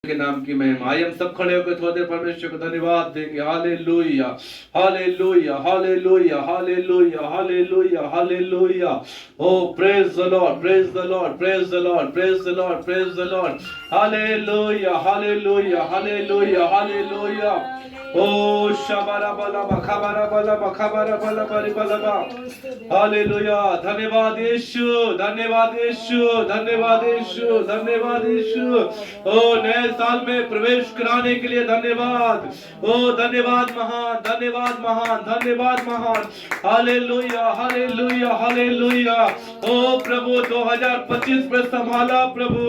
के नाम की महिमा। आइए हम सब खड़े होकर थोड़ी देर परमेश्वर को धन्यवाद देंगे। Hallelujah, hallelujah, hallelujah, hallelujah, hallelujah, hallelujah. ओ praise the lord, praise the lord, praise the lord, praise the lord, praise the lord. Hallelujah, hallelujah, hallelujah, hallelujah. ओ शबारा बला बखाबारा बला बखाबारा बला बरी बला। हालेलुया। धन्यवाद यीशु, धन्यवाद यीशु, धन्यवाद यीशु, धन्यवाद यीशु। ओ नए साल में प्रवेश कराने के लिए धन्यवाद। ओ धन्यवाद महान, धन्यवाद महान, धन्यवाद महान। Hallelujah, hallelujah, hallelujah. ओ प्रभु 2025 में संभाला प्रभु।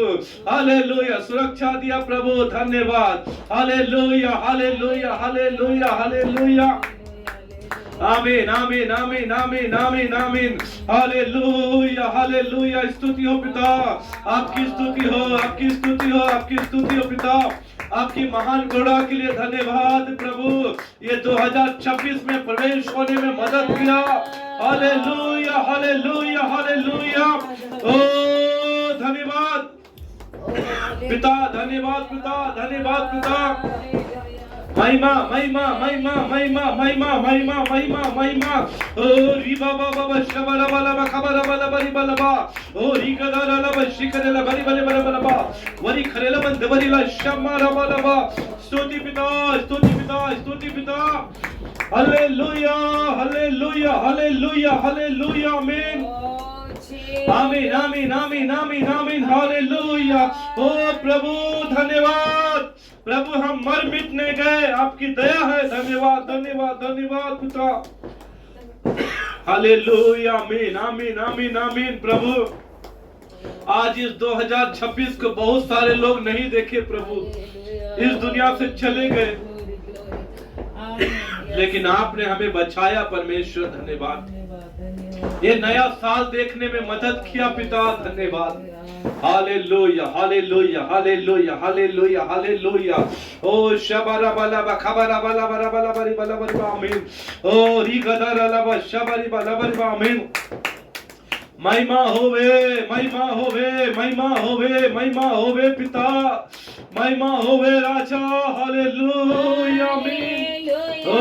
हालेलुया, सुरक्षा दिया प्रभु, धन्यवाद। Hallelujah, hallelujah, hallelujah, hallelujah. आमीन, आमीन, आमीन, आमीन, आमीन, आमीन। Hallelujah, hallelujah. स्तुति हो पिता, आपकी स्तुति हो, आपकी स्तुति हो, आपकी स्तुति हो पिता। आपकी महान करुणा के लिए धन्यवाद प्रभु। ये 2026 में प्रवेश होने में मदद किया। Hallelujah, hallelujah, hallelujah. ओ धन्यवाद पिता, धन्यवाद पिता, धन्यवाद पिता। महिमा, महिमा, महिमा, महिमा, महिमा, महिमा, महिमा, महिमा। ओ रिबा बाबा बशबला बला बखबला बला बरी बलबा। ओ रिगदला लब शिकरला बरी बले बले बलबा। वरी खरेला बंद बरीला शमारा बलबा। स्तुति पिता, स्तुति पिता, स्तुति पिता। Hallelujah, hallelujah, hallelujah, hallelujah. आमीन, आमीन, आमीन, आमीन, आमीन, आमीन। हालेलुया। ओ प्रभु धन्यवाद प्रभु, हम मर मिटने गए, आपकी दया है। धन्यवाद, धन्यवाद, धन्यवाद पिता। हालेलुया, आमीन, आमीन, आमीन, आमीन। प्रभु आज इस 2026 को बहुत सारे लोग नहीं देखे प्रभु, इस दुनिया से चले गए, लेकिन आपने हमें बचाया परमेश्वर, धन्यवाद। ये नया साल देखने में मदद किया पिता, धन्यवाद। Hallelujah, hallelujah, hallelujah, hallelujah, hallelujah. ओ शबरा बला बखबरा बला बला बला बरी बला बरी आमीन। ओ री गदर ला शबरी बला बरी आमीन। महिमा होवे, महिमा होवे, महिमा होवे, महिमा होवे पिता, महिमा होवे राजा। हालेलुया, आमीन। ओ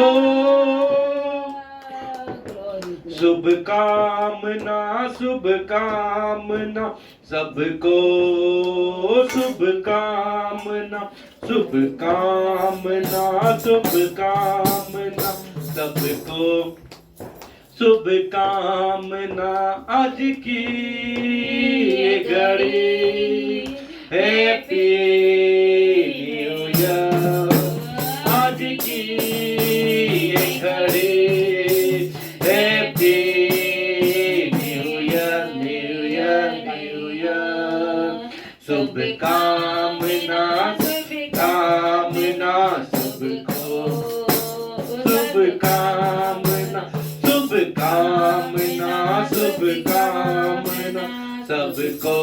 शुभ कामना, शुभ कामना सबको, शुभ कामना, शुभ कामना, शुभ कामना सबको, शुभ कामना आज की घड़ी। हैप्पी न्यू ईयर आज की घड़ी। Happy new year, new year, new year. शुभ कामना, शुभ कामना सबको, शुभ कामना, शुभ कामना, शुभ कामना सबको,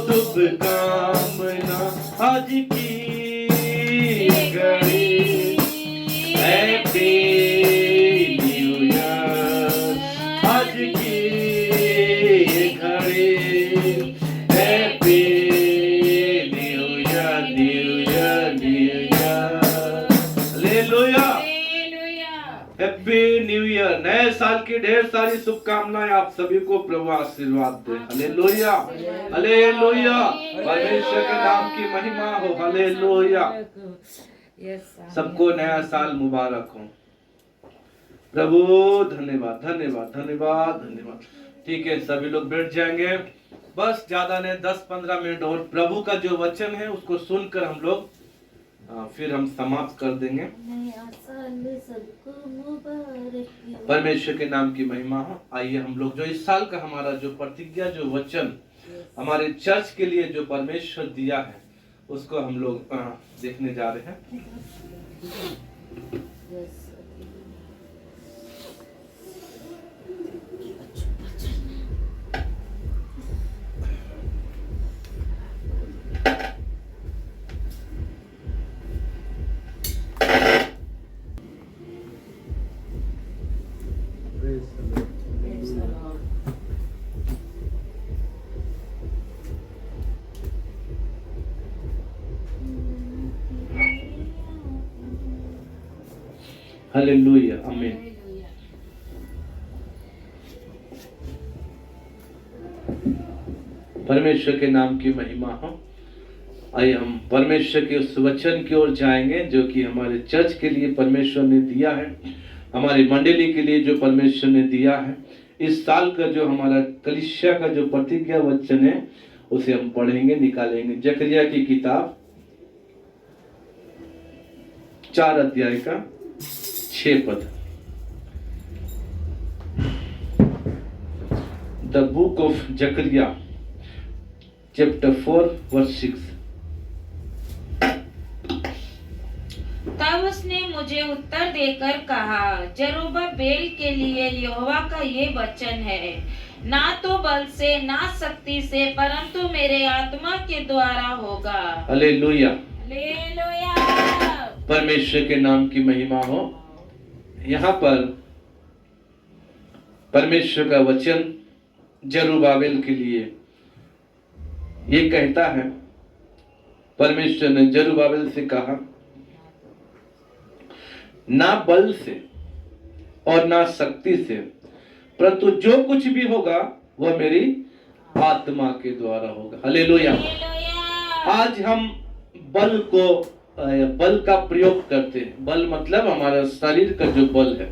शुभ कामना आज की घड़ी। हैप्पी न्यू ईयर आज की घड़ी। Happy new year, new year, new year. Hallelujah, happy new year. नए साल की ढेर सारी शुभकामनाएं आप सभी को प्रभु आशीर्वाद दे। Hallelujah, hallelujah. परमेश्वर के नाम की महिमा हो। हालेलुया। सबको नया साल मुबारक हो प्रभु। धन्यवाद, धन्यवाद, धन्यवाद, धन्यवाद। ठीक है, सभी लोग बैठ जाएंगे, बस ज्यादा नहीं 10-15 मिनट और प्रभु का जो वचन है उसको सुनकर हम लोग फिर हम समाप्त कर देंगे। परमेश्वर के नाम की महिमा हो। आइए हम लोग जो इस साल का हमारा जो प्रतिज्ञा, जो वचन हमारे चर्च के लिए जो परमेश्वर दिया है उसको हम लोग देखने जा रहे हैं। हालेलुया, आमीन। परमेश्वर के नाम की महिमा हो। आइए हम परमेश्वर के उस वचन की ओर जाएंगे जो कि हमारे चर्च के लिए परमेश्वर ने दिया है, हमारी मंडली के लिए जो परमेश्वर ने दिया है। इस साल का जो हमारा कलीसिया का जो प्रतिज्ञा वचन है उसे हम पढ़ेंगे, निकालेंगे। जकरिया की किताब 4 अध्याय का 6 पद। The book of Zechariah chapter 4 verse 6। तब उसने मुझे उत्तर देकर कहा, जरुब्बाबेल के लिए यहोवा का ये वचन है, ना तो बल से ना शक्ति से परंतु मेरे आत्मा के द्वारा होगा। Hallelujah, hallelujah. परमेश्वर के नाम की महिमा हो। यहाँ पर परमेश्वर का वचन जरुब्बाबेल के लिए ये कहता है, परमेश्वर ने जरुब्बाबेल से कहा, ना बल से और ना शक्ति से परंतु जो कुछ भी होगा वह मेरी आत्मा के द्वारा होगा। हालेलुया। आज हम बल का प्रयोग करते हैं। बल मतलब हमारा शरीर का जो बल है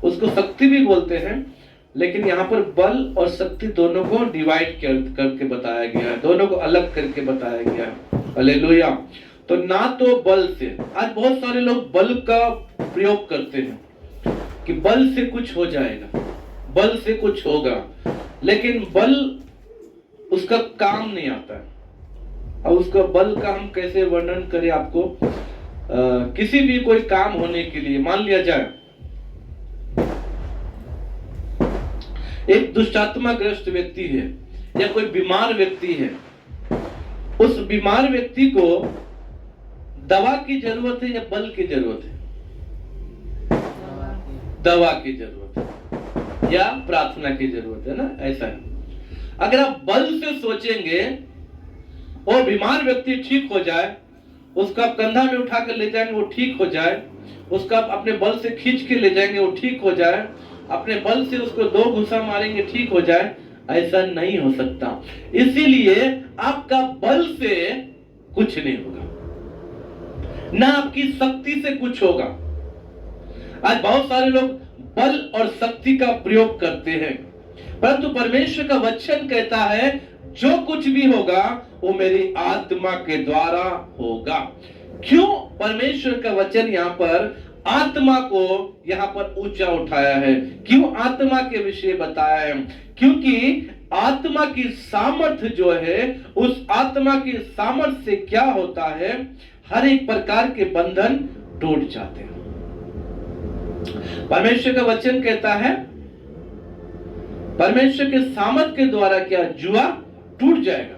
उसको शक्ति भी बोलते हैं, लेकिन यहाँ पर बल और शक्ति दोनों को डिवाइड करके बताया गया है, दोनों को अलग करके बताया गया है। हालेलुया। तो ना तो बल से, आज बहुत सारे लोग बल का प्रयोग करते हैं कि बल से कुछ हो जाएगा, बल से कुछ होगा, लेकिन बल उसका काम नहीं आता है। अब उसका बल का हम कैसे वर्णन करें आपको? किसी भी कोई काम होने के लिए, मान लिया जाए एक दुष्टात्मा ग्रस्त व्यक्ति है या कोई बीमार व्यक्ति है, उस बीमार व्यक्ति को दवा की जरूरत है या बल की जरूरत है? दवा की जरूरत है या प्रार्थना की जरूरत है ना, ऐसा है। अगर आप बल से सोचेंगे और बीमार व्यक्ति ठीक हो जाए, उसका आप कंधा में उठा कर ले जाएंगे वो ठीक हो जाए, उसका आप अपने बल से खींच के ले जाएंगे वो ठीक हो जाए, अपने बल से उसको 2 घुसा मारेंगे ठीक हो जाए, ऐसा नहीं हो सकता। इसीलिए आपका बल से कुछ नहीं होगा, ना आपकी शक्ति से कुछ होगा। आज बहुत सारे लोग बल और शक्ति का प्रयोग करते हैं, परंतु परमेश्वर का वचन कहता है जो कुछ भी होगा वो मेरी आत्मा के द्वारा होगा। क्यों परमेश्वर का वचन यहाँ पर आत्मा को यहाँ पर ऊंचा उठाया है? क्यों आत्मा के विषय बताया है? क्योंकि आत्मा की सामर्थ्य जो है, उस आत्मा की सामर्थ्य से क्या होता है, हर एक प्रकार के बंधन टूट जाते हैं। परमेश्वर का वचन कहता है परमेश्वर के सामर्थ्य के द्वारा क्या जुआ टूट जाएगा।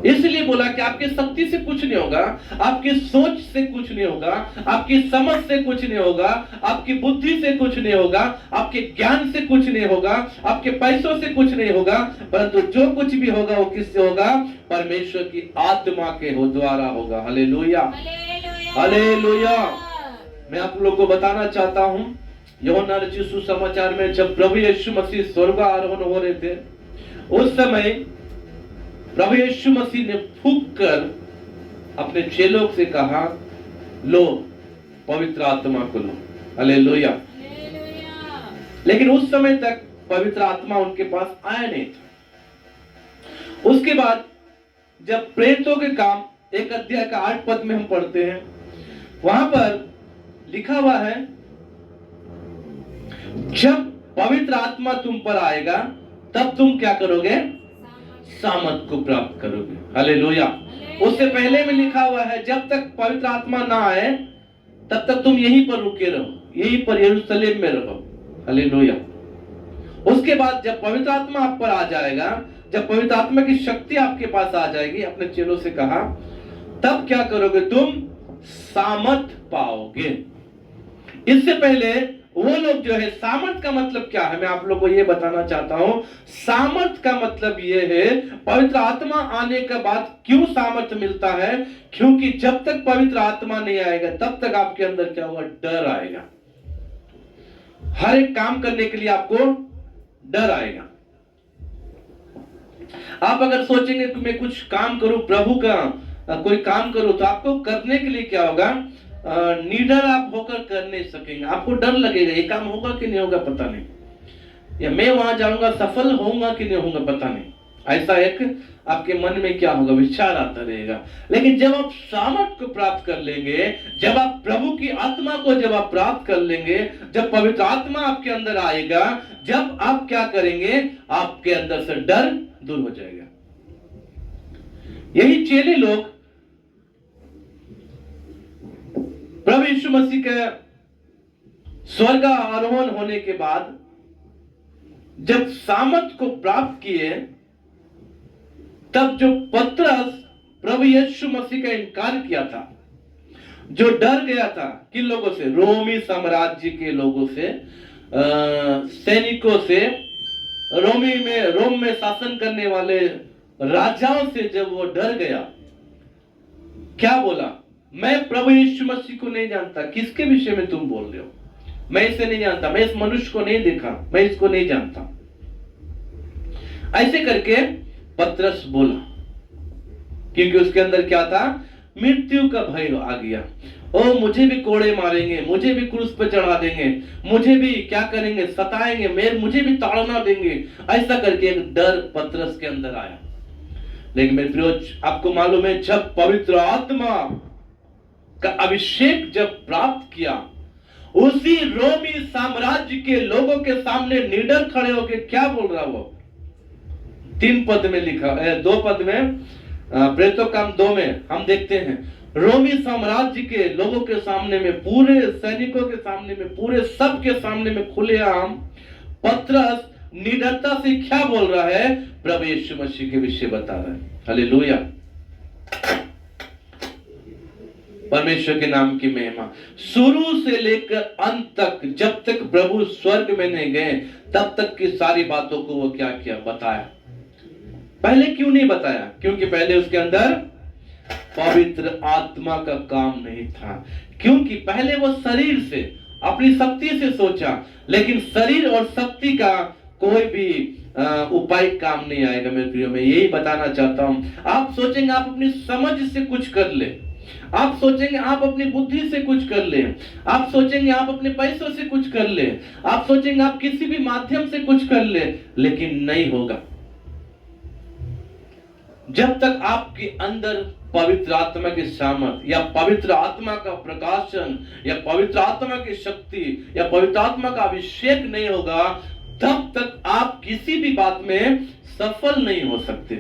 इसलिए बोला कि आपकी शक्ति से कुछ नहीं होगा, आपकी सोच से कुछ नहीं होगा, आपकी समझ से कुछ नहीं होगा, आपकी बुद्धि से कुछ नहीं होगा, आपके ज्ञान से कुछ नहीं होगा, आपके पैसों से कुछ नहीं होगा, परंतु जो कुछ भी होगा वो किससे होगा? परमेश्वर की आत्मा के द्वारा होगा। Hallelujah, hallelujah. मैं आप लोगों को बताना चाहता हूं, यूहन्ना रचित सुसमाचार में जब प्रभु यीशु मसीह स्वर्ग आरोहण हो रहे थे, उस समय प्रभु यीशु मसीह ने फूंक कर अपने चेलों से कहा, लो पवित्र आत्मा को लो। हालेलुया। लेकिन उस समय तक पवित्र आत्मा उनके पास आया नहीं था। उसके बाद जब प्रेरितों के काम 1 अध्याय का 8 पद में हम पढ़ते हैं, वहां पर लिखा हुआ है, जब पवित्र आत्मा तुम पर आएगा तब तुम क्या करोगे? सामर्थ को प्राप्त करोगे। हालेलुया। उससे पहले में लिखा हुआ है, जब तक पवित्र आत्मा ना आए तब तक तुम यहीं पर रुके रहो, यहीं पर यरूशलेम में रहो। हालेलुया। उसके बाद जब पवित्र आत्मा आप पर आ जाएगा, जब पवित्र आत्मा की शक्ति आपके पास आ जाएगी, अपने चेलों से कहा, तब क्या करोगे? तुम सामर्थ पाओगे। इससे पहले वो लोग जो है, सामर्थ का मतलब क्या है मैं आप लोग को ये बताना चाहता हूं। सामर्थ का मतलब ये है, पवित्र आत्मा आने के बाद क्यों सामर्थ मिलता है? क्योंकि जब तक पवित्र आत्मा नहीं आएगा तब तक आपके अंदर क्या होगा? डर आएगा। हर एक काम करने के लिए आपको डर आएगा। आप अगर सोचेंगे कि मैं कुछ काम करूं, प्रभु का कोई काम करूं, तो आपको करने के लिए क्या होगा? निडर आप होकर कर नहीं सकेंगे। आपको डर लगेगा, ये काम होगा कि नहीं होगा पता नहीं, या मैं वहां जाऊंगा सफल होऊंगा कि नहीं होगा पता नहीं। ऐसा एक आपके मन में क्या होगा? विचार आता रहेगा। लेकिन जब आप सामर्थ को प्राप्त कर लेंगे, जब आप प्रभु की आत्मा को जब आप प्राप्त कर लेंगे, जब पवित्र आत्मा आपके अंदर आएगा, जब आप क्या करेंगे? आपके अंदर से डर दूर हो जाएगा। यही चेले लोग प्रभु यीशु मसीह के स्वर्ग आरोहण होने के बाद जब सामर्थ को प्राप्त किए, तब जो पतरस प्रभु यीशु मसीह का इनकार किया था, जो डर गया था, किन लोगों से? रोमी साम्राज्य के लोगों से, सैनिकों से, रोम में शासन करने वाले राजाओं से जब वो डर गया, क्या बोला? मैं प्रभु यीशु मसीह को नहीं जानता। किसके विषय में तुम बोल रहे हो? मैं इसे नहीं जानता, मैं इस मनुष्य को नहीं देखा, मैं इसको नहीं जानता। ऐसे करके पतरस बोला, क्योंकि उसके अंदर क्या था? मृत्यु का भय आ गया। ओ मुझे भी कोड़े मारेंगे, मुझे भी क्रूस पे चढ़ा देंगे, मुझे भी क्या करेंगे? सताएंगे, मुझे भी ताड़ना देंगे। ऐसा करके एक डर पतरस के अंदर आया। लेकिन मेरे प्रियो, आपको मालूम है, जब पवित्र आत्मा का अभिषेक जब प्राप्त किया, उसी रोमी साम्राज्य के लोगों के सामने निडर खड़े होकर क्या बोल रहा? वो 3 पद में लिखा है, 2 पद में, प्रेरितों काम 2 में हम देखते हैं, रोमी साम्राज्य के लोगों के सामने में, पूरे सैनिकों के सामने में, पूरे सब के सामने में खुलेआम पतरस निडरता से क्या बोल रहा है? प्रभु यीशु मसीह के विषय बता रहा है। हालेलुया, परमेश्वर के नाम की महिमा। शुरू से लेकर अंत तक, जब तक प्रभु स्वर्ग में नहीं गए, तब तक की सारी बातों को वो क्या किया? बताया। पहले क्यों नहीं बताया? क्योंकि पहले उसके अंदर पवित्र आत्मा का काम नहीं था। क्योंकि पहले वो शरीर से, अपनी शक्ति से सोचा, लेकिन शरीर और शक्ति का कोई भी उपाय काम नहीं आएगा। मेरे प्रियो, मैं यही बताना चाहता हूं। आप सोचेंगे आप अपनी समझ से कुछ कर ले, आप सोचेंगे आप अपनी बुद्धि से कुछ कर ले, आप सोचेंगे आप अपने पैसों से कुछ कर ले, आप सोचेंगे आप किसी भी माध्यम से कुछ कर ले, लेकिन नहीं होगा जब तक आपके अंदर पवित्र आत्मा की सामर्थ, या पवित्र आत्मा का प्रकाशन, या पवित्र आत्मा की शक्ति, या पवित्र आत्मा का अभिषेक नहीं होगा, तब तक आप किसी भी बात में सफल नहीं हो सकते।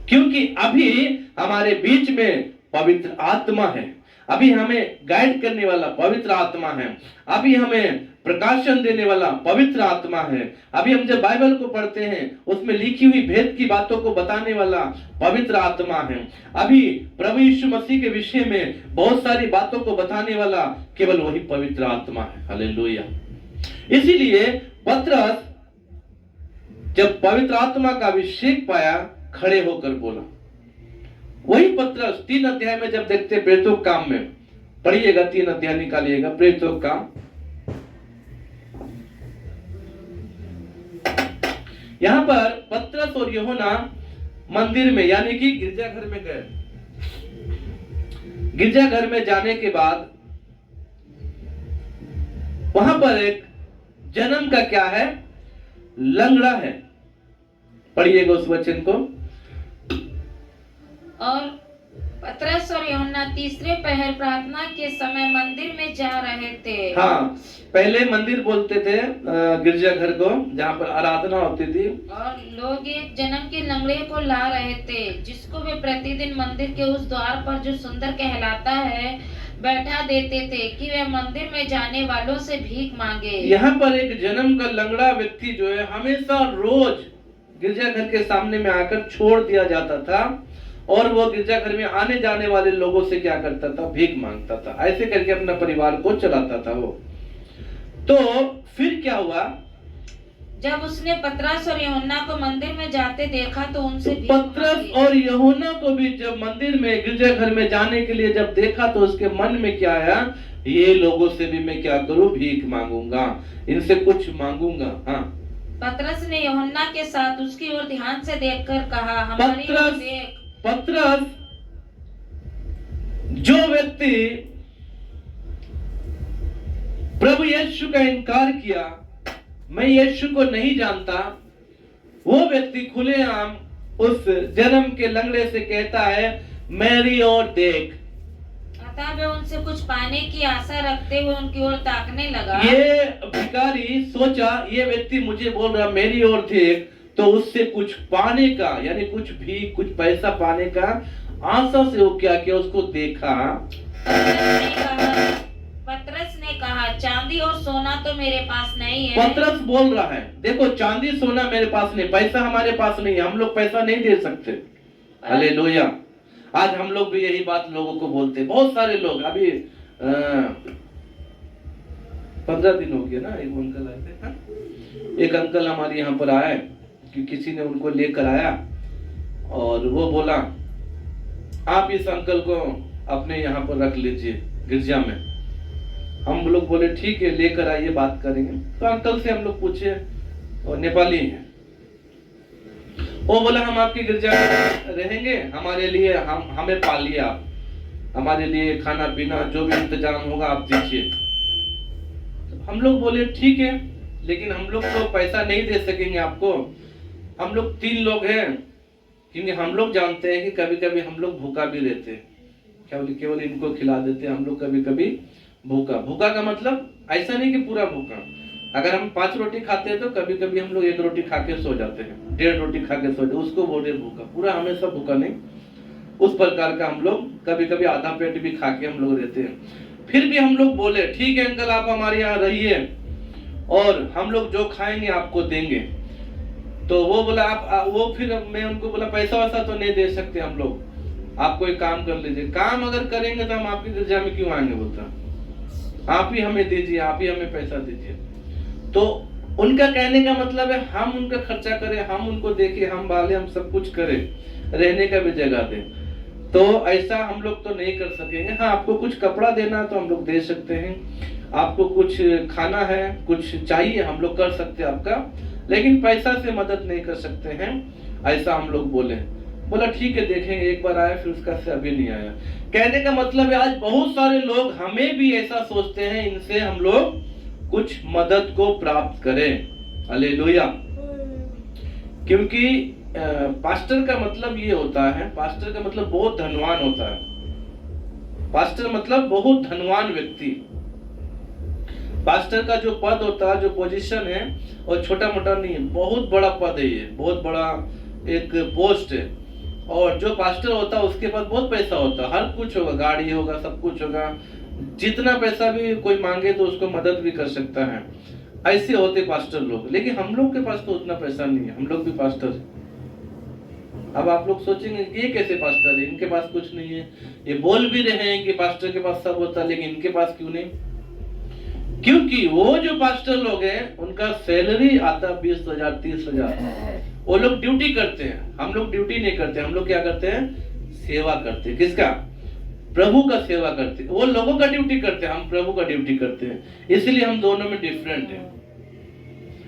क्योंकि अभी हमारे बीच में पवित्र आत्मा है, अभी हमें गाइड करने वाला पवित्र आत्मा है, अभी हमें प्रकाशन देने वाला पवित्र आत्मा है, अभी हम जब बाइबल को पढ़ते हैं उसमें लिखी हुई भेद की बातों को बताने वाला पवित्र आत्मा है, अभी प्रभु यीशु मसीह के विषय में बहुत सारी बातों को बताने वाला केवल वही पवित्र आत्मा है। हालेलुया। इसीलिए पतरस जब पवित्र आत्मा का अभिषेक पाया, खड़े होकर बोला। वही पतरस 3 अध्याय में जब देखते हैं, प्रेरितों के काम में पढ़िएगा, 3 अध्याय निकालिएगा, प्रेरितों के काम। यहां पर पतरस और यूहन्ना मंदिर में, यानी कि गिरजाघर में गए। गिरजाघर में जाने के बाद वहां पर एक जन्म का क्या है? लंगड़ा है। पढ़िएगा उस वचन को। और पतरस और यूहन्ना तीसरे पहर प्रार्थना के समय मंदिर में जा रहे थे। हाँ, पहले मंदिर बोलते थे गिरजाघर को, जहाँ पर आराधना होती थी। और लोग एक जन्म के लंगड़े को ला रहे थे, जिसको वे प्रतिदिन मंदिर के उस द्वार पर, जो सुंदर कहलाता है, बैठा देते थे कि वे मंदिर में जाने वालों से भीख मांगे। यहाँ पर एक जन्म का लंगड़ा व्यक्ति जो है, हमेशा रोज गिरजाघर के सामने में आकर छोड़ दिया जाता था, और वो गिरजाघर में आने जाने वाले लोगों से क्या करता था, भीख मांगता था। ऐसे करके अपना परिवार को चलाता था वो। तो फिर क्या हुआ, जब उसने पतरस और यूहन्ना को मंदिर में जाते देखा तो उनसे भीख पतरस मांगी। और यूहन्ना को भी जब मंदिर में गिरजाघर में जाने के लिए जब देखा तो उसके मन में क्या आया, ये लोगों से भी मैं क्या करूं, भीख मांगूंगा, इनसे कुछ मांगूंगा। हाँ, पतरस ने यूहन्ना के साथ उसकी ओर ध्यान से देखकर कहा, हमारी ओर देख। पतरस जो व्यक्ति प्रभु यीशु का इनकार किया, मैं यीशु को नहीं जानता, वो व्यक्ति खुलेआम उस जन्म के लंगड़े से कहता है, मेरी ओर देख। अतः वे उनसे कुछ पाने की आशा रखते हुए उनकी ओर ताकने लगा। ये भिखारी सोचा, ये व्यक्ति मुझे बोल रहा मेरी ओर देख, तो उससे कुछ पाने का, यानी कुछ भी कुछ पैसा पाने का आशा से वो क्या किया, उसको देखा। पतरस ने कहा, चांदी और सोना तो मेरे पास नहीं है। पतरस बोल रहा है, देखो चांदी सोना मेरे पास नहीं, पैसा हमारे पास नहीं, हम लोग पैसा नहीं दे सकते। हालेलुया। आज हम लोग भी यही बात लोगों को बोलते, बहुत सारे लोग। अभी 15 दिन हो गया ना, एक अंकल आए थे। हाँ? एक अंकल हमारे यहाँ पर आए कि किसी ने उनको लेकर आया और वो बोला, आप इस अंकल को अपने यहाँ पर रख लीजिए गिरजा में। हम लोग बोले ठीक है, लेकर आइए, बात करेंगे। तो अंकल से हम लोग पूछे, और नेपाली हैं, वो बोला हम आपकी गिरजा में रहेंगे, हमारे लिए हमें पालिए, आप हमारे लिए खाना पीना जो भी इंतजाम होगा आप दीजिए। तो हम लोग बोले ठीक है, लेकिन हम लोग तो पैसा नहीं दे सकेंगे आपको, हम लोग 3 लोग हैं, क्योंकि हम लोग जानते हैं कि कभी कभी हम लोग भूखा भी रहते हैं, केवल इनको खिला देते हैं हम लोग, कभी कभी भूखा का मतलब ऐसा नहीं कि पूरा भूखा। अगर हम 5 रोटी खाते हैं तो कभी कभी हम लोग 1 रोटी खा के सो जाते हैं, 1.5 रोटी खा के सो जाते, उसको बोले भूखा। पूरा हमेशा भूखा नहीं, उस प्रकार का हम लोग कभी कभी आधा पेट भी खा के हम लोग रहते हैं। फिर भी हम लोग बोले ठीक है अंकल, आप हमारे यहाँ रहिए और हम लोग जो खाएंगे आपको देंगे। तो वो बोला फिर मैं उनको बोला पैसा वैसा तो नहीं दे सकते हम लोग, आप कोई काम कर लीजिए। काम अगर करेंगे तो हम आपकी गिरजा में क्यों आएंगे, बोलता आप ही हमें दीजिए, आप ही हमें पैसा दीजिए। तो उनका कहने का मतलब है हम उनका खर्चा करें, हम उनको देखें, हम बाले, हम सब कुछ करें, रहने का भी जगह दें। तो ऐसा हम लोग तो नहीं कर सकेंगे। हाँ, आपको कुछ कपड़ा देना तो हम लोग दे सकते हैं, आपको कुछ खाना है, कुछ चाहिए, हम लोग कर सकते हैं आपका, लेकिन पैसा से मदद नहीं कर सकते हैं, ऐसा हम लोग बोले। बोला ठीक है देखेंगे, एक बार आया, फिर उसका से अभी नहीं आया। कहने का मतलब है आज बहुत सारे लोग हमें भी ऐसा सोचते हैं, इनसे हम लोग कुछ मदद को प्राप्त करें। हालेलुया। क्योंकि पास्टर का मतलब ये होता है, पास्टर का मतलब बहुत धनवान होता है। पास्टर मतलब बहुत धनवान व्यक्ति। पास्टर का जो पद होता है, जो पोजीशन है, और छोटा मोटा नहीं है, बहुत बड़ा पद है, ये बहुत बड़ा एक पोस्ट है। और जो पास्टर होता है उसके पास बहुत पैसा होता है, हर कुछ होगा, गाड़ी होगा, सब कुछ होगा, जितना पैसा भी कोई मांगे तो उसको मदद भी कर सकता है। ऐसे होते पास्टर लोग। लेकिन हम लोग के पास तो उतना पैसा नहीं है, हम लोग भी पास्टर है। अब आप लोग सोचेंगे ये कैसे पास्टर है, इनके पास कुछ नहीं है, ये बोल भी रहे हैं कि पास्टर के पास सब होता है, लेकिन इनके पास क्यों नहीं? क्योंकि वो जो पास्टर लोग हैं उनका सैलरी आता 20,000 30,000। वो लोग ड्यूटी करते हैं, हम लोग ड्यूटी नहीं करते, हम लोग क्या करते हैं, सेवा करते हैं। किसका? प्रभु का सेवा करते हैं। वो लोगों का ड्यूटी करते हैं, हम प्रभु का ड्यूटी करते हैं, इसलिए हम दोनों में डिफरेंट है।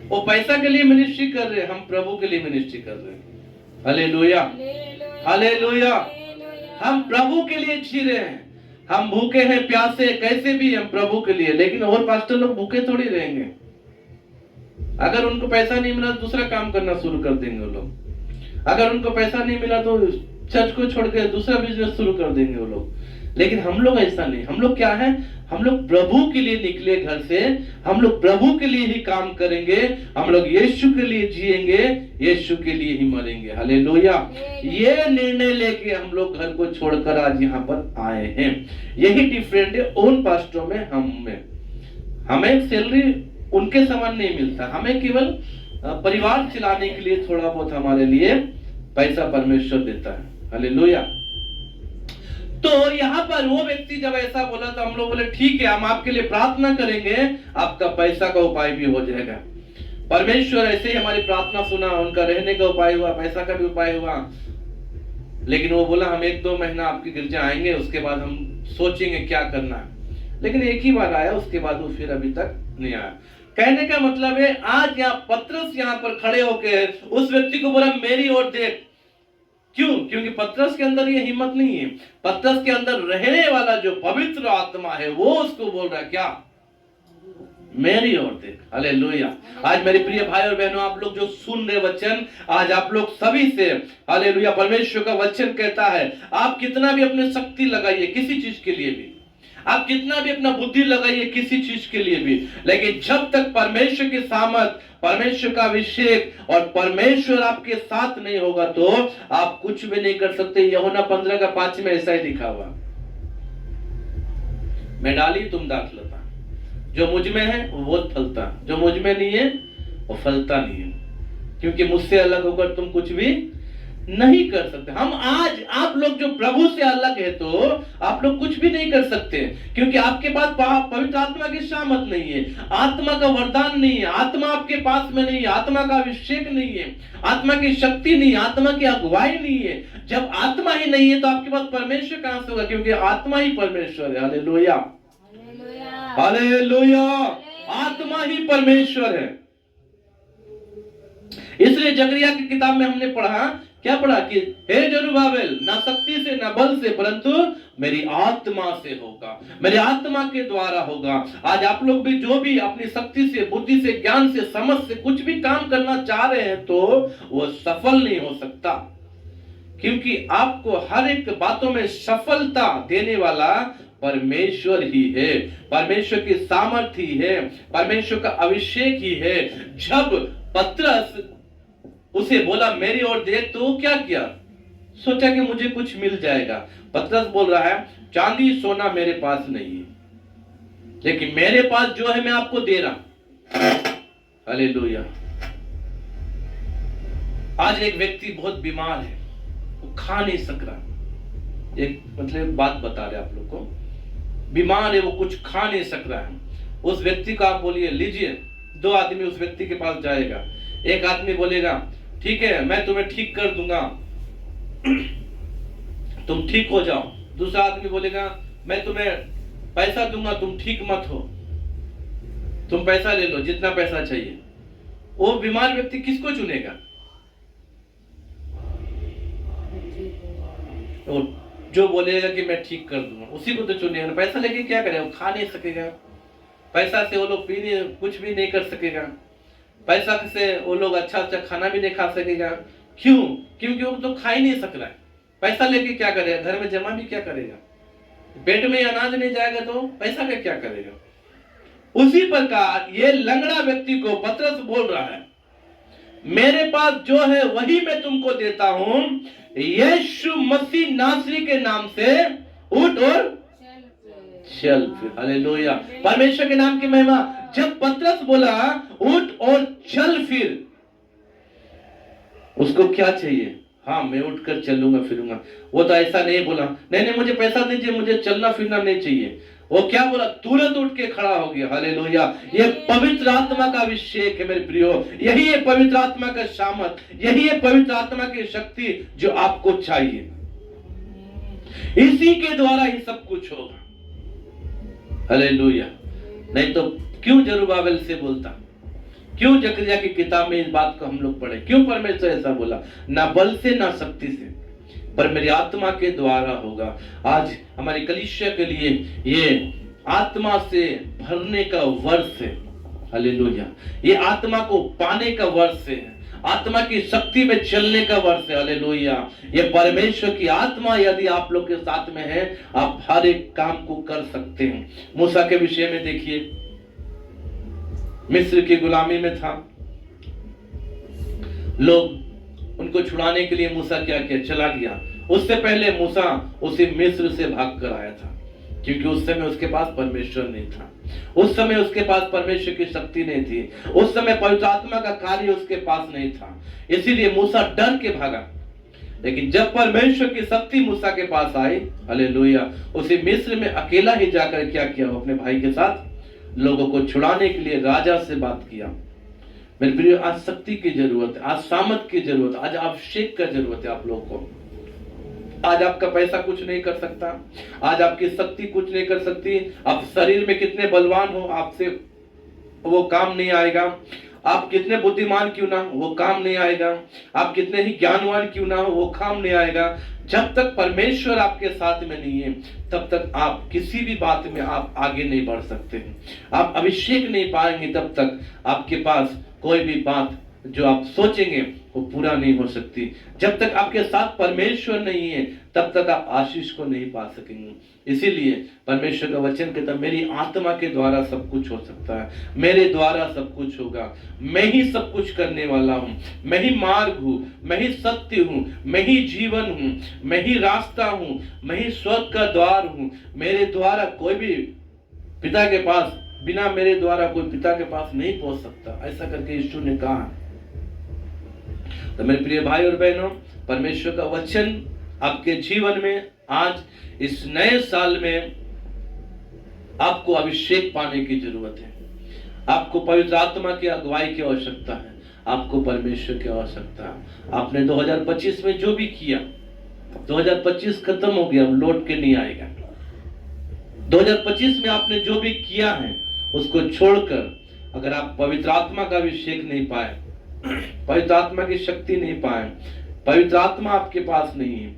वो पैसा के लिए मिनिस्ट्री कर रहे हैं, हम प्रभु के लिए मिनिस्ट्री कर रहे हैं। Hallelujah, hallelujah. हम प्रभु के लिए जी रहे हैं, हम भूखे हैं प्यासे कैसे भी हम प्रभु के लिए। लेकिन और पास्टर लोग भूखे थोड़ी रहेंगे, अगर उनको पैसा नहीं मिला दूसरा काम करना शुरू कर देंगे वो लोग। अगर उनको पैसा नहीं मिला तो चर्च को छोड़ के दूसरा बिजनेस शुरू कर देंगे वो लोग। लेकिन हम लोग ऐसा नहीं, हम लोग क्या है, हम लोग प्रभु के लिए निकले घर से, हम लोग प्रभु के लिए ही काम करेंगे, हम लोग यीशु के लिए जिएंगे, यीशु के लिए ही मरेंगे। हालेलुया। ये निर्णय लेके हम लोग घर को छोड़कर आज यहाँ पर आए हैं। यही डिफरेंट है उन पास्टरों में, हम में। हमें सैलरी उनके समान नहीं मिलता, हमें केवल परिवार चलाने के लिए थोड़ा बहुत हमारे लिए पैसा परमेश्वर देता है। हालेलुया। तो यहाँ पर वो व्यक्ति जब ऐसा बोला तो हम लोग बोले ठीक है, हम आपके लिए प्रार्थना करेंगे, आपका पैसा का उपाय भी हो जाएगा। परमेश्वर ऐसे ही हमारी प्रार्थना सुना, उनका रहने का उपाय हुआ, पैसा का भी उपाय हुआ। लेकिन वो बोला हम 1-2 महीना आपकी गिरजा आएंगे, उसके बाद हम सोचेंगे क्या करना है। लेकिन एक ही बार आया, उसके बाद वो फिर अभी तक नहीं आया। कहने का मतलब है आज यहाँ पतरस यहाँ पर खड़े होकर उस व्यक्ति को बोला मेरी ओर देख। क्यों? क्योंकि पतरस के अंदर ये हिम्मत नहीं है। पतरस के अंदर रहने वाला जो पवित्र आत्मा है वो उसको बोल रहा है क्या? मेरी ओर देख। हालेलुया। आज मेरे प्रिय भाई और बहनों, आप लोग जो सुन रहे वचन, आज आप लोग सभी से हालेलुया परमेश्वर का वचन कहता है आप कितना भी अपने शक्ति लगाइए किसी चीज के लिए भी, आप कितना भी अपना बुद्धि लगाइए किसी चीज के लिए भी, लेकिन जब तक परमेश्वर की सामर्थ, परमेश्वर का अभिषेक और परमेश्वर आपके साथ नहीं होगा तो आप कुछ भी नहीं कर सकते। यूहन्ना 15:5 में ऐसा ही लिखा हुआ, मैं डाली तुम दाख लता, जो मुझ में है वो बहुत फलता, जो मुझ में नहीं है वो फलता नहीं है, क्योंकि मुझसे अलग होकर तुम कुछ भी नहीं कर सकते। हम आज आप लोग जो प्रभु से अलग है तो आप लोग कुछ भी नहीं कर सकते, क्योंकि आपके पास पवित्र आत्मा की सामर्थ नहीं है, आत्मा का वरदान नहीं है, आत्मा आपके पास में नहीं है, आत्मा का अभिषेक नहीं है, आत्मा की शक्ति नहीं है, आत्मा की अगुवाई नहीं है। जब आत्मा ही नहीं है तो आपके पास परमेश्वर कहां से होगा? क्योंकि आत्मा ही परमेश्वर है। Hallelujah, hallelujah. आत्मा ही परमेश्वर है। इसलिए जकरिया की किताब में हमने पढ़ा, क्या पढ़ा कि हे जरुब्बाबेल, ना शक्ति से ना बल से परंतु मेरी आत्मा से होगा, मेरी आत्मा के द्वारा होगा। आज आप लोग भी जो भी अपनी शक्ति से, बुद्धि से, ज्ञान से, समझ से कुछ भी काम करना चाह रहे हैं तो वो सफल नहीं हो सकता, क्योंकि आपको हर एक बातों में सफलता देने वाला परमेश्वर ही है, परमेश्वर की सामर्थ ही है, परमेश्वर का अभिषेक ही है। जब पतरस उसे बोला मेरी ओर देख, तो वो क्या किया? सोचा कि मुझे कुछ मिल जाएगा। पतरस बोल रहा है चांदी सोना मेरे पास नहीं है, लेकिन मेरे पास जो है मैं आपको दे रहा। हालेलुया। आज एक व्यक्ति बहुत बीमार है, वो खा नहीं सक रहा। एक मतलब बात बता रहे आप लोग को, बीमार है, वो कुछ खा नहीं सक रहा है। उस व्यक्ति को आप बोलिए लीजिए, 2 आदमी उस व्यक्ति के पास जाएगा। एक आदमी बोलेगा ठीक है मैं तुम्हें ठीक कर दूंगा, तुम ठीक हो जाओ। दूसरा आदमी बोलेगा मैं तुम्हें पैसा दूंगा, तुम ठीक मत हो, तुम पैसा ले लो जितना पैसा चाहिए। वो बीमार व्यक्ति किसको चुनेगा? जो बोलेगा कि मैं ठीक कर दूंगा उसी को तो चुनेगा। पैसा लेके क्या करेगा? वो खा नहीं सकेगा, पैसा से वो लोग कुछ भी नहीं कर सकेगा, पैसा से वो लोग अच्छा खाना भी नहीं खा सकेगा। क्यों? क्योंकि वो तो खा ही नहीं सक रहा है। पैसा लेके क्या करेगा? घर में जमा भी क्या करेगा? पेट में अनाज नहीं जाएगा तो पैसा का क्या करेगा? उसी प्रकार ये लंगड़ा व्यक्ति को पतरस बोल रहा है मेरे पास जो है वही मैं तुमको देता हूं, यीशु मसीह नासरी के नाम से उठ और चल फिर। हालेलुया, परमेश्वर के नाम की महिमा। जब पतरस बोला उठ और चल फिर, उसको क्या चाहिए? हाँ मैं उठकर चलूंगा फिरूंगा। वो तो ऐसा नहीं बोला नहीं नहीं मुझे पैसा दीजिए, मुझे चलना फिरना नहीं चाहिए। वो क्या बोला? तुरंत उठ के खड़ा हो गया। हालेलुया, ये पवित्र आत्मा का अभिषेक है मेरे प्रियो, यही है पवित्र आत्मा का सामर्थ, यही है पवित्र आत्मा की शक्ति जो आपको चाहिए। इसी के द्वारा ही सब कुछ होगा। हालेलुया। नहीं तो क्यों जरुब्बाबेल से बोलता? क्यों जकरिया की किताब में इस बात को हम लोग पढ़े? क्यों परमेश्वर ऐसा बोला? ना बल से ना शक्ति से पर मेरी आत्मा के द्वारा होगा। आज हमारी कलीसिया के लिए ये आत्मा से भरने का वर्ष है। हालेलुया, ये आत्मा को पाने का वर्ष है, आत्मा की शक्ति में चलने का वर्ष है। हालेलुया, ये परमेश्वर की आत्मा यदि आप लोग के साथ में है, आप हर एक काम को कर सकते हैं। मूसा के विषय में देखिए, मिस्र की गुलामी में था, लोग उनको छुड़ाने के लिए मूसा क्या किया? चला गया। उससे पहले मूसा उसे मिस्र से भाग कर आया था, क्योंकि उस समय उसके पास परमेश्वर नहीं था, उस समय उसके पास परमेश्वर की शक्ति नहीं थी, उस समय पवित्र आत्मा का कार्य उसके पास नहीं था। इसीलिए मूसा डर के भागा। लेकिन जब परमेश्वर की शक्ति मूसा के पास आई, हालेलुया, उसे मिस्र में अकेला ही जाकर क्या किया, वो अपने भाई के साथ लोगों को छुड़ाने के लिए राजा से बात किया। मेरे प्रिय, आज शक्ति की जरूरत है, आज सामर्थ की जरूरत है, आज अभिषेक का जरूरत है आप लोग को। आज आपका पैसा कुछ नहीं कर सकता, आज आपकी शक्ति कुछ नहीं कर सकती, आप शरीर में कितने बलवान हो आपसे वो काम नहीं आएगा, आप कितने बुद्धिमान क्यों ना हो वो काम नहीं आएगा, आप कितने ही ज्ञानवान क्यों ना हो वो काम नहीं आएगा। जब तक परमेश्वर आपके साथ में नहीं है तब तक आप किसी भी बात में आप आगे नहीं बढ़ सकते। आप अभिषेक नहीं पाएंगे तब तक आपके पास कोई भी बात जो आप सोचेंगे वो पूरा नहीं हो सकती। जब तक आपके साथ परमेश्वर नहीं है तब तक आप आशीष को नहीं पा सकेंगे। इसीलिए परमेश्वर का वचन कहता है, मेरी आत्मा के द्वारा सब कुछ हो सकता है, मेरे द्वारा सब कुछ होगा, मैं ही सब कुछ करने वाला हूँ, मैं ही मार्ग हूँ, मैं ही सत्य हूँ, मैं ही जीवन हूँ, मैं ही रास्ता हूँ, मैं ही स्वर्ग का द्वार हूँ, मेरे द्वारा कोई भी पिता के पास, बिना मेरे द्वारा कोई पिता के पास नहीं पहुंच सकता, ऐसा करके यीशु ने कहा। तो मेरे प्रिय भाई और बहनों, परमेश्वर का वचन आपके जीवन में आज इस नए साल में आपको अभिषेक पाने की जरूरत है, आपको पवित्र आत्मा की अगुवाई की आवश्यकता है, आपको परमेश्वर की आवश्यकता है। आपने 2025 में जो भी किया, 2025 खत्म हो गया, लौट के नहीं आएगा। 2025 में आपने जो भी किया है उसको छोड़कर अगर आप पवित्र आत्मा का अभिषेक नहीं पाए, पवित्र आत्मा की शक्ति नहीं पाए, पवित्र आत्मा आपके पास नहीं है,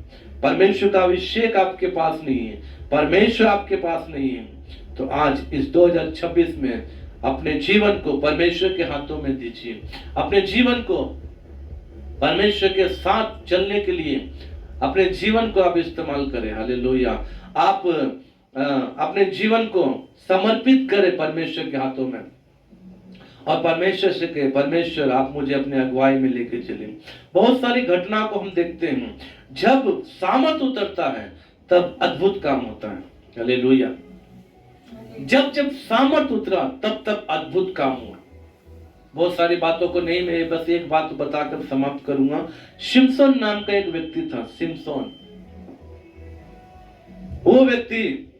परमेश्वर का अभिषेक आपके पास नहीं है, परमेश्वर आपके पास नहीं है, तो आज इस 2026 में अपने जीवन को परमेश्वर के हाथों में दीजिए। अपने जीवन को परमेश्वर के साथ चलने के लिए अपने जीवन को आप इस्तेमाल करें। हालेलुया। आप अपने जीवन को समर्पित करें परमेश्वर के हाथों में और परमेश्वर से कहे, परमेश्वर आप मुझे अपने अगुवाई में लेके चले। बहुत सारी घटना को हम देखते हैं, जब सामर्थ उतरता है तब अद्भुत काम होता है। हालेलुया। जब जब सामर्थ उतरा तब तब अद्भुत काम हुआ। बहुत सारी बातों को नहीं, मैं बस एक बात बताकर समाप्त करूंगा। शिमशोन नाम का एक व्यक्ति था, शिमशोन। वो व्यक्ति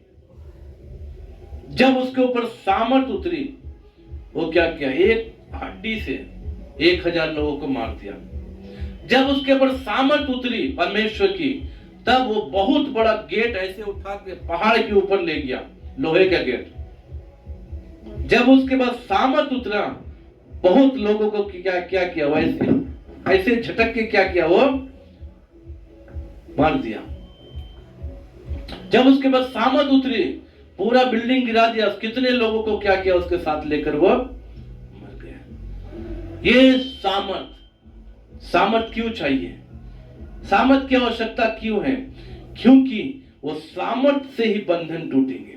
जब उसके ऊपर सामर्थ उतरी, वो क्या किया, एक हड्डी से 1000 लोगों को मार दिया। जब उसके ऊपर सामर्थ उतरी परमेश्वर की, तब वो बहुत बड़ा गेट ऐसे उठा के पहाड़ के ऊपर ले गया, लोहे का गेट। जब उसके बाद सामर्थ उतरा, बहुत लोगों को क्या किया, वैसे ऐसे झटक के क्या किया, वो मार दिया। जब उसके बाद सामर्थ उतरी, पूरा बिल्डिंग गिरा दिया, कितने लोगों को क्या किया, उसके साथ लेकर वो मर गया। ये सामर्थ क्यों चाहिए, सामर्थ की आवश्यकता क्यों है? क्योंकि वो सामर्थ से ही बंधन टूटेंगे,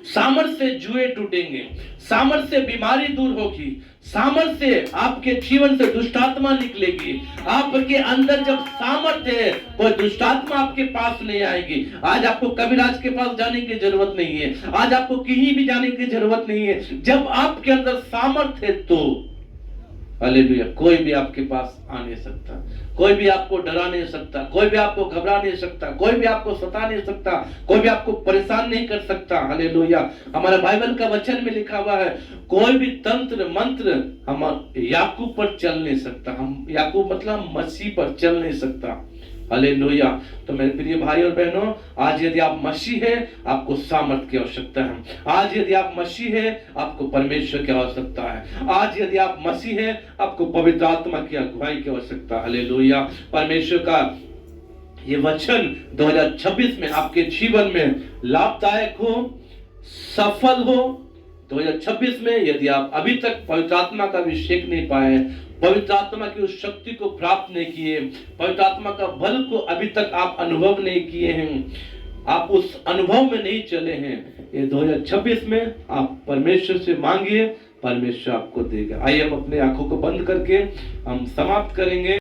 सामर्थ से जुए टूटेंगे, सामर्थ से बीमारी दूर होगी, सामर्थ से आपके जीवन से दुष्टात्मा निकलेगी। आपके अंदर जब सामर्थ है, कोई दुष्टात्मा आपके पास नहीं आएगी। आज आपको कबीराज के पास जाने की जरूरत नहीं है, आज आपको कहीं भी जाने की जरूरत नहीं है। जब आपके अंदर सामर्थ है तो हालेलुया, कोई भी आपके पास आ नहीं सकता, कोई भी आपको डरा नहीं सकता, कोई भी आपको घबरा नहीं सकता, कोई भी आपको सता नहीं सकता, कोई भी आपको परेशान नहीं कर सकता। हालेलुया। हमारा बाइबल का वचन में लिखा हुआ है, कोई भी तंत्र मंत्र हम याकूब पर चल नहीं सकता। हम याकूब मतलब मसीह पर चल नहीं सकता। हालेलुया। तो मेरे प्रिय भाई और बहनों, आज यदि आप मसीह हैं, आपको सामर्थ की आवश्यकता है। आज यदि आप मसीह हैं, आपको परमेश्वर की आवश्यकता है। आज यदि आप मसीह हैं, आपको पवित्र आत्मा की अगुवाई की आवश्यकता है। हालेलुया। परमेश्वर का ये वचन 2026 में आपके जीवन में लाभदायक हो, सफल हो। 2026 में यदि आप अभी तक पवित्र आत्मा का अभिषेक नहीं पाए, पवित्र आत्मा की उस शक्ति को प्राप्त नहीं किए, पवित्र आत्मा का बल को अभी तक आप अनुभव नहीं किए हैं, आप उस अनुभव में नहीं चले हैं, ये 2026 में आप परमेश्वर से मांगिए, परमेश्वर आपको देगा। आइए हम अपने आंखों को बंद करके हम समाप्त करेंगे।